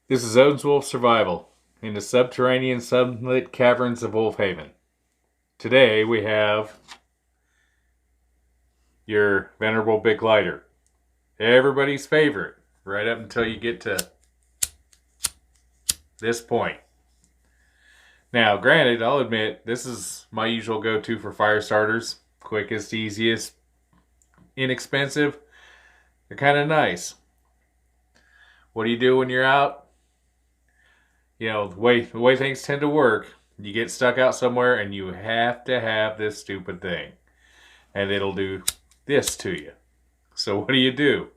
This is Odin's Wolf Survival in the subterranean sunlit caverns of Wolfhaven. Today we have your venerable big lighter. Everybody's favorite, right up until you get to this point. Now, granted, I'll admit, this is my usual go-to for fire starters. Quickest, easiest, inexpensive. They're kind of nice. What do you do when you're out? You know, the way things tend to work, you get stuck out somewhere and you have to have this stupid thing. And it'll do this to you. So what do?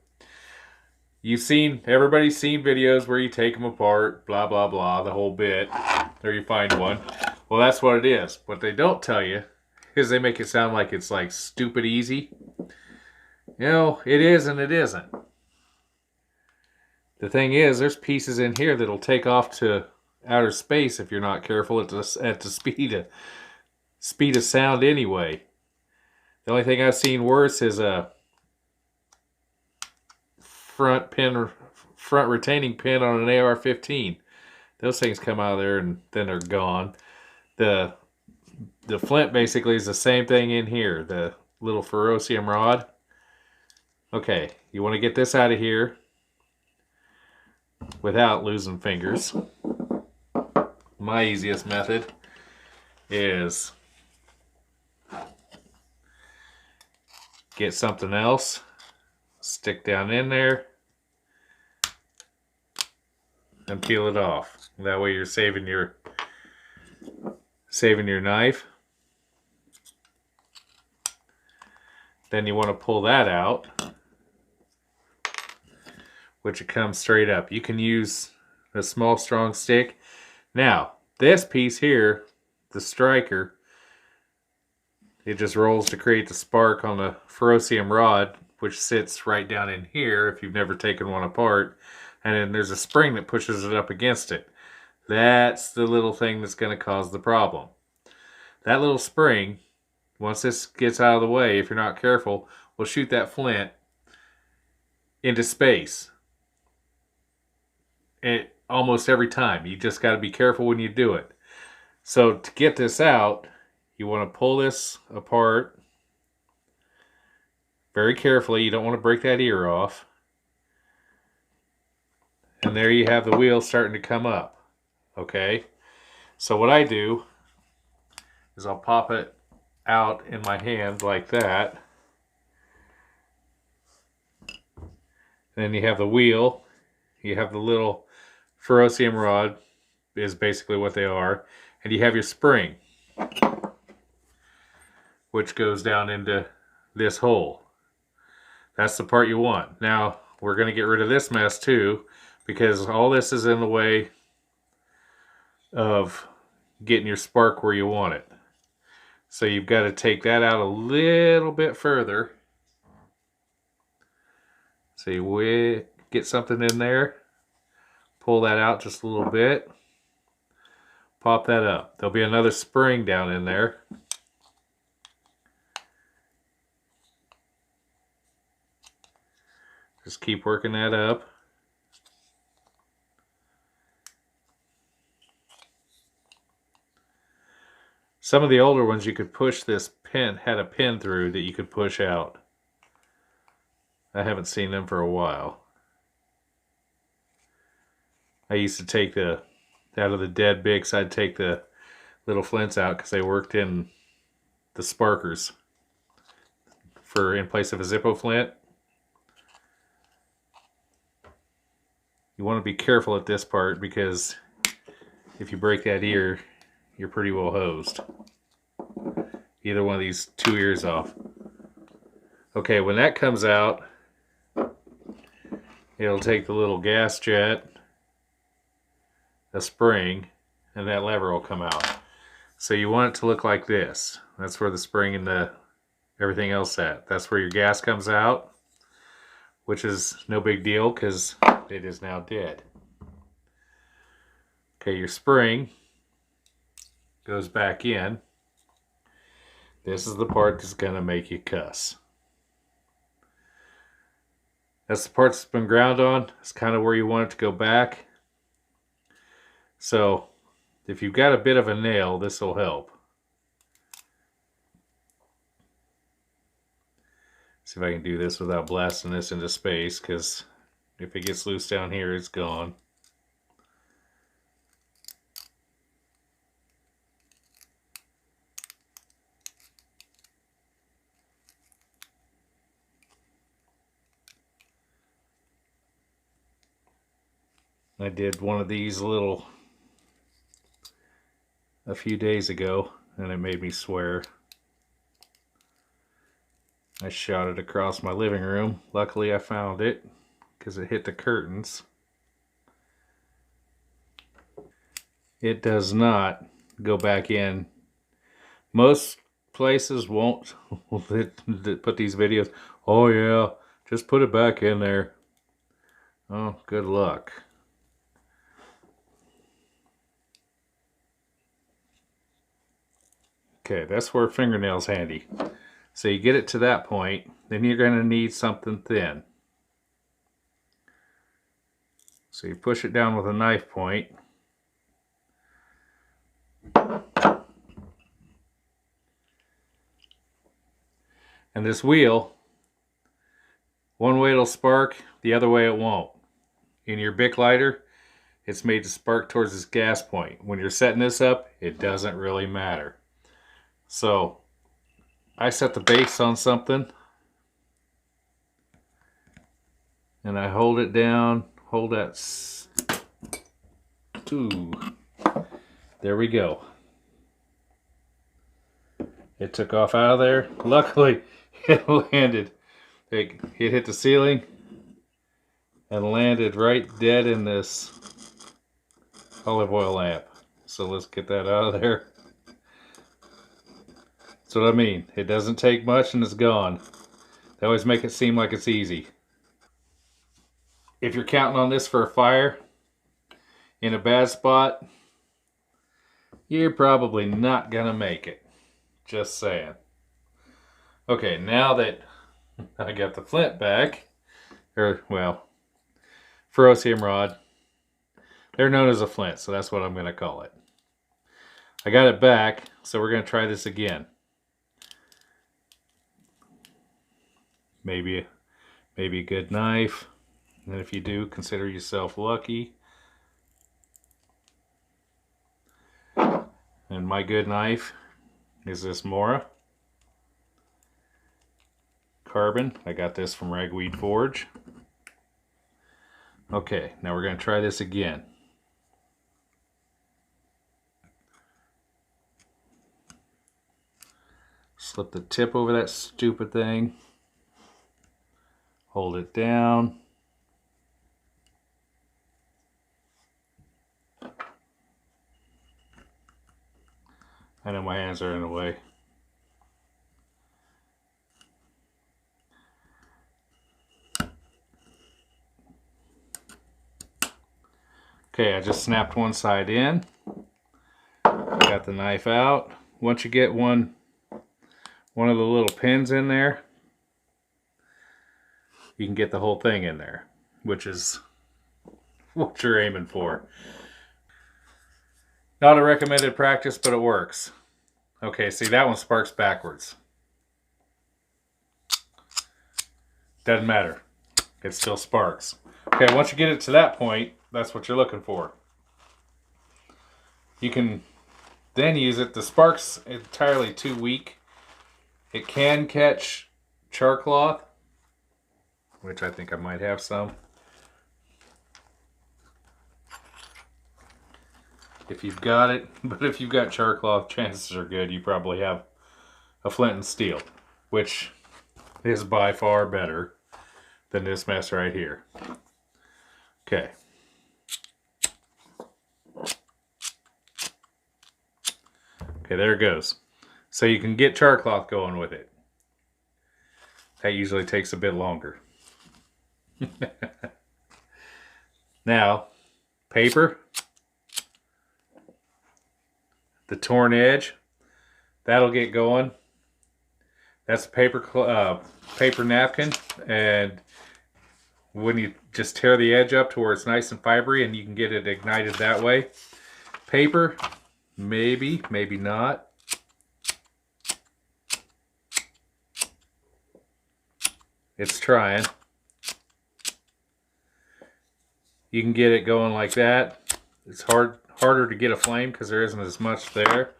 Everybody's seen videos where you take them apart, blah, blah, blah, the whole bit. Or you find one. Well, that's what it is. What they don't tell you is they make it sound like it's like stupid easy. You know, it is and it isn't. The thing is, there's pieces in here that'll take off to outer space if you're not careful at the speed of sound anyway. The only thing I've seen worse is a front retaining pin on an AR-15. Those things come out of there and then they're gone. The flint basically is the same thing in here. The little ferrocium rod. Okay, you want to get this out of here without losing fingers. My easiest method is get something else, stick down in there, and peel it off. That way you're saving your knife. Then you want to pull that out, which it comes straight up. You can use a small strong stick. Now, this piece here, the striker, it just rolls to create the spark on the ferrocium rod, which sits right down in here if you've never taken one apart. And then there's a spring that pushes it up against it. That's the little thing that's going to cause the problem. That little spring, once this gets out of the way, if you're not careful, will shoot that flint into space. Almost every time. You just got to be careful when you do it. So to get this out, you want to pull this apart very carefully. You don't want to break that ear off. And there you have the wheel starting to come up. Okay? So what I do is I'll pop it out in my hand like that. And then you have the wheel. You have the little ferrocium rod, is basically what they are. And you have your spring, which goes down into this hole. That's the part you want. Now, we're going to get rid of this mess too, because all this is in the way of getting your spark where you want it. So you've got to take that out a little bit further. So you get something in there, pull that out just a little bit, pop that up. There'll be another spring down in there. Just keep working that up. Some of the older ones you could push this pin, had a pin through that you could push out. I haven't seen them for a while. I used to take out of the dead bigs, I'd take the little flints out because they worked in the sparkers in place of a Zippo flint. You want to be careful at this part because if you break that ear, you're pretty well hosed. Either one of these two ears off. Okay, when that comes out, it'll take the little gas jet, a spring, and that lever will come out. So you want it to look like this. That's where the spring and everything else at. That's where your gas comes out, which is no big deal because it is now dead. Okay, your spring goes back in. This is the part that's going to make you cuss. That's the part that's been ground on. It's kind of where you want it to go back. So if you've got a bit of a nail, this will help. See if I can do this without blasting this into space, because if it gets loose down here, it's gone. I did one of these a few days ago, and it made me swear. I shot it across my living room. Luckily I found it, because it hit the curtains. It does not go back in. Most places won't put these videos, oh yeah, just put it back in there. Oh, good luck. Okay, that's where fingernail's handy. So you get it to that point, then you're going to need something thin. So you push it down with a knife point. And this wheel, one way it'll spark, the other way it won't. In your Bic lighter, it's made to spark towards this gas point. When you're setting this up, it doesn't really matter. So I set the base on something, and I hold it down, hold that. Ooh, there we go. It took off out of there. Luckily, it landed. It hit the ceiling and landed right dead in this olive oil lamp. So let's get that out of there. That's what I mean. It doesn't take much and it's gone. They always make it seem like it's easy. If you're counting on this for a fire in a bad spot, you're probably not gonna make it. Just saying. Okay, now that I got the flint back, or well, ferrocium rod. They're known as a flint, so that's what I'm going to call it. I got it back, so we're going to try this again. Maybe a good knife. And if you do, consider yourself lucky. And my good knife is this Mora Carbon. I got this from Ragweed Forge. Okay, now we're going to try this again. Slip the tip over that stupid thing. Hold it down. I know my hands are in the way. Okay, I just snapped one side in. Got the knife out. Once you get one of the little pins in there, you can get the whole thing in there, which is what you're aiming for. Not a recommended practice, but it works. Okay, see, that one sparks backwards. Doesn't matter. It still sparks. Okay, once you get it to that point, that's what you're looking for. You can then use it. The spark's entirely too weak. It can catch char cloth, which I think I might have some. If you've got it, but if you've got char cloth, chances are good you probably have a flint and steel, which is by far better than this mess right here. Okay. Okay, there it goes. So you can get char cloth going with it. That usually takes a bit longer. Now, paper. The torn edge. That'll get going. That's a paper napkin, and when you just tear the edge up to where it's nice and fibery and you can get it ignited that way, paper, maybe, maybe not. It's trying. You can get it going like that. It's harder to get a flame because there isn't as much there.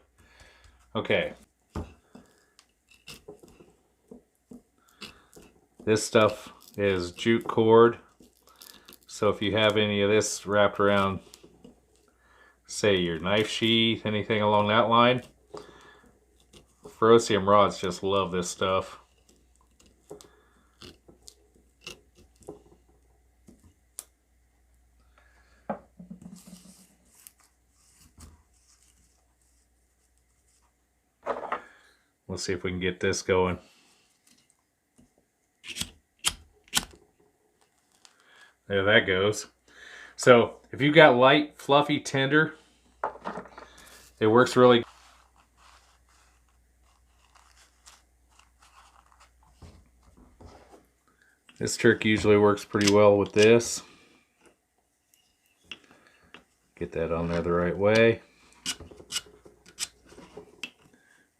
Okay. This stuff is jute cord. So if you have any of this wrapped around, say, your knife sheath, anything along that line, ferrocium rods just love this stuff. Let's see if we can get this going. There that goes. So if you've got light, fluffy tinder, it works really good. This trick usually works pretty well with this. Get that on there the right way.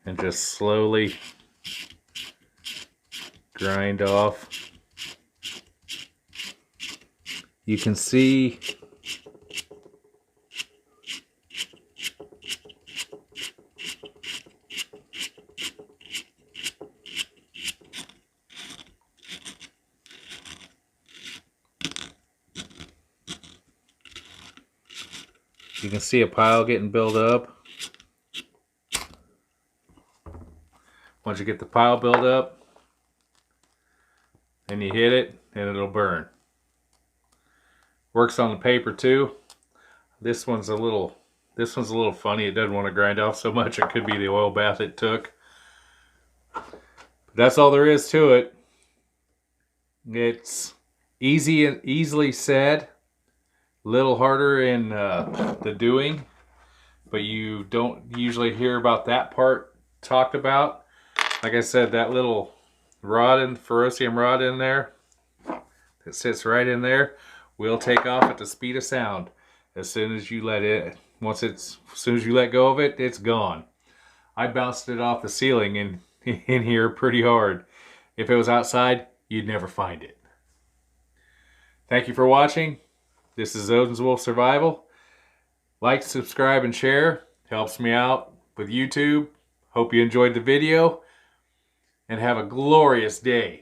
And just slowly grind off. You can see a pile getting built up. Once you get the pile built up, then you hit it and it'll burn. Works on the paper too. This one's a little funny. It doesn't want to grind off so much. It could be the oil bath it took. But that's all there is to it. It's easy and easily said. A little harder in the doing, but you don't usually hear about that part talked about. Like I said, that little rod and ferrocium rod in there that sits right in there will take off at the speed of sound as soon as you let it. As soon as you let go of it, it's gone. I bounced it off the ceiling in here pretty hard. If it was outside, you'd never find it. Thank you for watching. This is Odin's Wolf Survival. Like, subscribe, and share. Helps me out with YouTube. Hope you enjoyed the video. And have a glorious day.